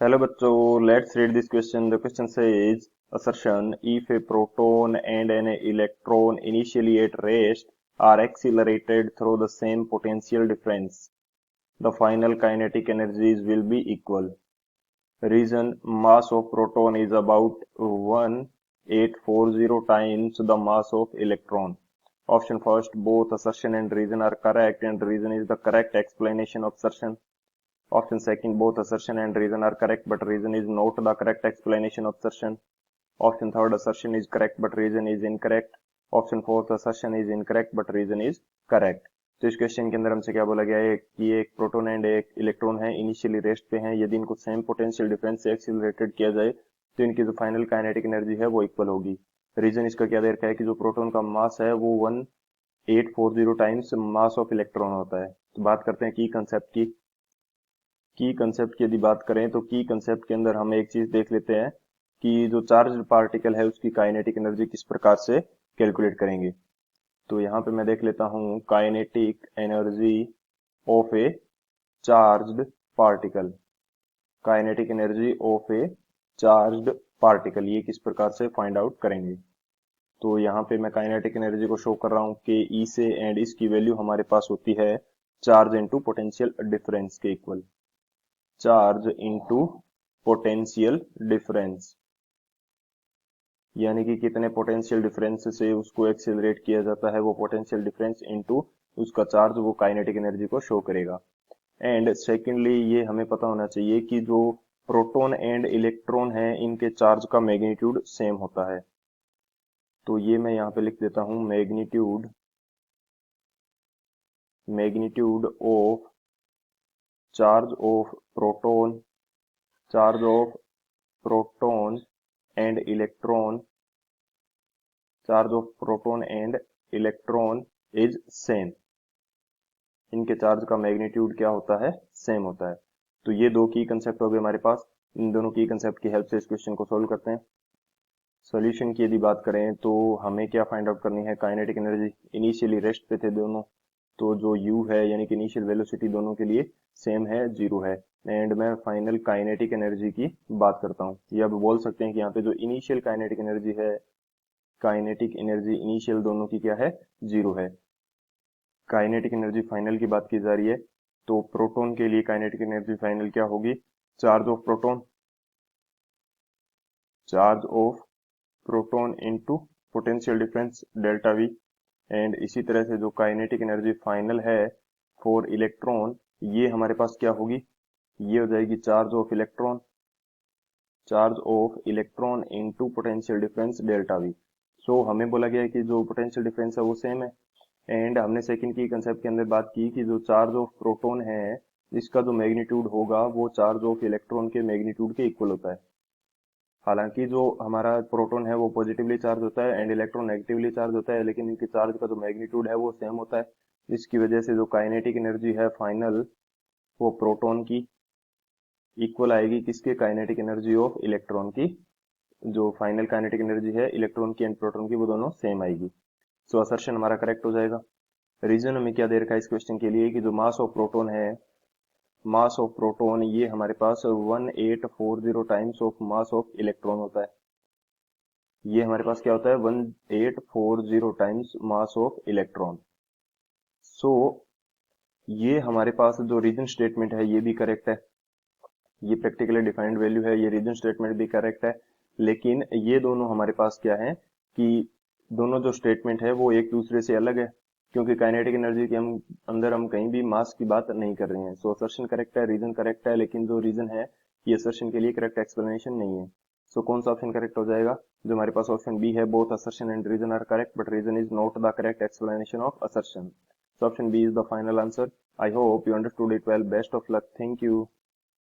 Hello bachcho, let's read this question. The question says, assertion, if a proton and an electron initially at rest are accelerated through the same potential difference, the final kinetic energies will be equal. Reason, mass of proton is about 1840 times the mass of electron. Option first, both assertion and reason are correct and reason is the correct explanation of assertion. Option second, both assertion and reason are correct, but reason is not the correct explanation of assertion. Option third, assertion is correct, but reason is incorrect. Option fourth, assertion is incorrect, but reason is correct. तो इस question के अंदर हमसे क्या बोला गया है कि एक प्रोटॉन एंड एक इलेक्ट्रॉन है, इनिशियली रेस्ट पे हैं, यदि इनको सेम पोटेंशियल डिफरेंस से एक्सीलरेटेड किया जाए तो इनकी जो फाइनल काइनेटिक एनर्जी है वो इक्वल होगी। रीजन इसका क्या दे रखा है कि जो प्रोटॉन का मास है वो 1840 टाइम्स मास ऑफ इलेक्ट्रॉन होता है। तो बात करते हैं की कंसेप्ट की। की कंसेप्ट की यदि बात करें तो की कंसेप्ट के अंदर हम एक चीज देख लेते हैं कि जो चार्ज पार्टिकल है उसकी काइनेटिक एनर्जी किस प्रकार से कैलकुलेट करेंगे। तो यहाँ पे मैं देख लेता हूँ kinetic energy of A charged particle. Kinetic energy of A charged particle, ये किस प्रकार से फाइंड आउट करेंगे। तो यहाँ पे मैं काइनेटिक एनर्जी को शो कर रहा हूँ कि ई से, एंड इसकी वैल्यू हमारे पास होती है चार्ज इनटू पोटेंशियल डिफरेंस के equal. Charge into potential difference, यानी कि कितने पोटेंशियल डिफरेंस से उसको एक्सेलरेट किया जाता है, वो पोटेंशियल डिफरेंस इनटू उसका चार्ज, वो काइनेटिक एनर्जी को शो करेगा। एंड सेकेंडली ये हमें पता होना चाहिए कि जो प्रोटॉन एंड इलेक्ट्रॉन है इनके चार्ज का मैग्नीट्यूड सेम होता है। तो ये मैं यहाँ पे लिख देता हूं, magnitude of charge of proton, charge of proton and electron, charge of proton and electron is same. इनके चार्ज का मैग्नीट्यूड क्या होता है, सेम होता है। तो ये दो की कंसेप्ट हो गए हमारे पास। इन दोनों की कंसेप्ट की हेल्प से इस क्वेश्चन को सोल्व करते हैं। सॉल्यूशन की यदि बात करें तो हमें क्या फाइंड आउट करनी है, काइनेटिक एनर्जी। इनिशियली रेस्ट पे थे दोनों, तो जो u है यानी कि इनिशियल वेलोसिटी दोनों के लिए सेम है, 0 है। एंड मैं फाइनल काइनेटिक एनर्जी की बात करता हूँ। ये अब बोल सकते हैं कि यहाँ पे जो इनिशियल काइनेटिक एनर्जी है, काइनेटिक एनर्जी इनिशियल दोनों की क्या है, 0 है। काइनेटिक एनर्जी फाइनल की बात की जा रही है, तो प्रोटॉन के लिए काइनेटिक एनर्जी फाइनल क्या होगी, charge of proton, charge of proton into potential difference delta V. And इसी तरह से जो काइनेटिक एनर्जी फाइनल है फॉर इलेक्ट्रॉन, ये हमारे पास क्या होगी, ये हो जाएगी charge of electron, charge of electron into potential difference delta V. So हमें बोला गया है कि जो पोटेंशियल डिफरेंस है वो सेम है। एंड हमने सेकंड की कंसेप्ट के अंदर बात की कि जो चार्ज ऑफ प्रोटॉन है इसका जो मैग्नीट्यूड होगा वो चार्ज ऑफ इलेक्ट्रॉन के मैग्नीट्यूड के इक्वल होता है। हालांकि जो हमारा प्रोटॉन है वो पॉजिटिवली चार्ज होता है एंड इलेक्ट्रॉन नेगेटिवली चार्ज होता है, लेकिन इनके चार्ज का जो मैग्नीट्यूड है वो सेम होता है। इसकी वजह से जो काइनेटिक एनर्जी है फाइनल, वो प्रोटॉन की इक्वल आएगी किसके, काइनेटिक एनर्जी ऑफ इलेक्ट्रॉन की। जो फाइनल काइनेटिक एनर्जी है इलेक्ट्रॉन की एंड प्रोटॉन की वो दोनों सेम आएगी। सो असर्शन हमारा करेक्ट हो जाएगा। रीजन हमें क्या दे रखा है इस क्वेश्चन के लिए कि जो मास ऑफ प्रोटॉन है, मास ऑफ प्रोटॉन ये हमारे पास 1840 times of mass of electron होता है। ये हमारे पास क्या होता है, 1840 टाइम्स मास ऑफ इलेक्ट्रॉन। सो ये हमारे पास जो रीजन स्टेटमेंट है ये भी करेक्ट है, ये प्रैक्टिकली डिफाइंड वैल्यू है, ये रीजन स्टेटमेंट भी करेक्ट है। लेकिन ये दोनों हमारे पास क्या है कि दोनों जो स्टेटमेंट है वो एक दूसरे से अलग है, क्योंकि काइनेटिक एनर्जी के अंदर हम कहीं भी मास की बात नहीं कर रहे हैं। सो असर्शन करेक्ट है, रीजन करेक्ट है, लेकिन जो रीजन है ये असर्शन के लिए करेक्ट एक्सप्लेनेशन नहीं है। सो कौन सा ऑप्शन करेक्ट हो जाएगा, जो हमारे पास ऑप्शन बी है, both assertion and reason are correct but reason is not the correct explanation of assertion. So option B is the final answer. I hope you understood it well. Best of luck. Thank you.